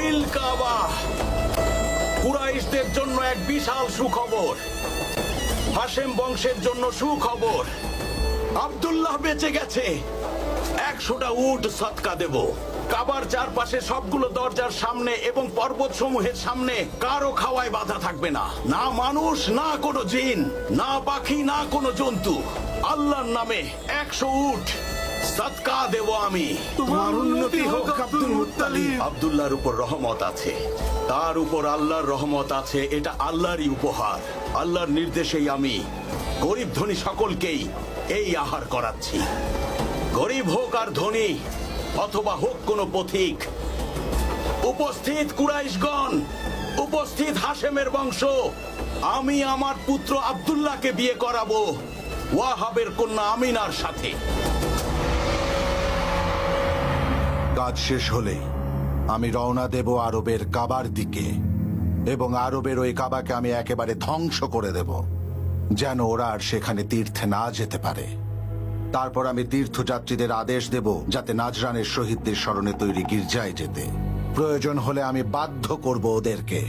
বিল কাবা। কুরাইশদের জন্য এক বিশাল সুখবর, হাশেম বংশের জন্য সুখবর। আব্দুল্লাহ বেঁচে গেছে। 100টা উট সদকা দেব। কাবার চারপাশে সবগুলো দরজার সামনে এবং পর্বত সমূহের সামনে কারো খাওয়ায় বাধা থাকবে না, না মানুষ, না কোনো জিন, না পাখি, না কোনো জন্তু। আল্লাহর নামে 100 উট সদকা দেব আমি। তোমার উন্নতি হোক আব্দুল মুত্তালিব। আব্দুল্লাহর উপর রহমত আছে, তার উপর আল্লাহর রহমত আছে। এটা আল্লাহরই উপহার। আল্লাহর নির্দেশেই আমি গরিব ধনী সকলকেই এই আহার করাচ্ছি। গরিব হোক আর ধনী, অথবা হোক কোনো পথিক। উপস্থিত কুরাইশগণ, উপস্থিত হাশেমের বংশ, আমি আমার পুত্র আব্দুল্লাহকে বিয়ে করাবো ওয়াহাবের কন্যা আমিনার সাথে। কাজ শেষ হলেই আমি রওনা দেব আরবের কাবার দিকে, এবং আরবের ওই কাবাকে আমি একেবারে ধ্বংস করে দেব, যেন ওরা আর সেখানে তীর্থে না যেতে পারে। তারপর আমি তীর্থযাত্রীদের আদেশ দেব যাতে নাজরানের শহীদদের স্মরণে তৈরি গির্জায় যেতে। প্রয়োজন হলে আমি বাধ্য করব ওদেরকে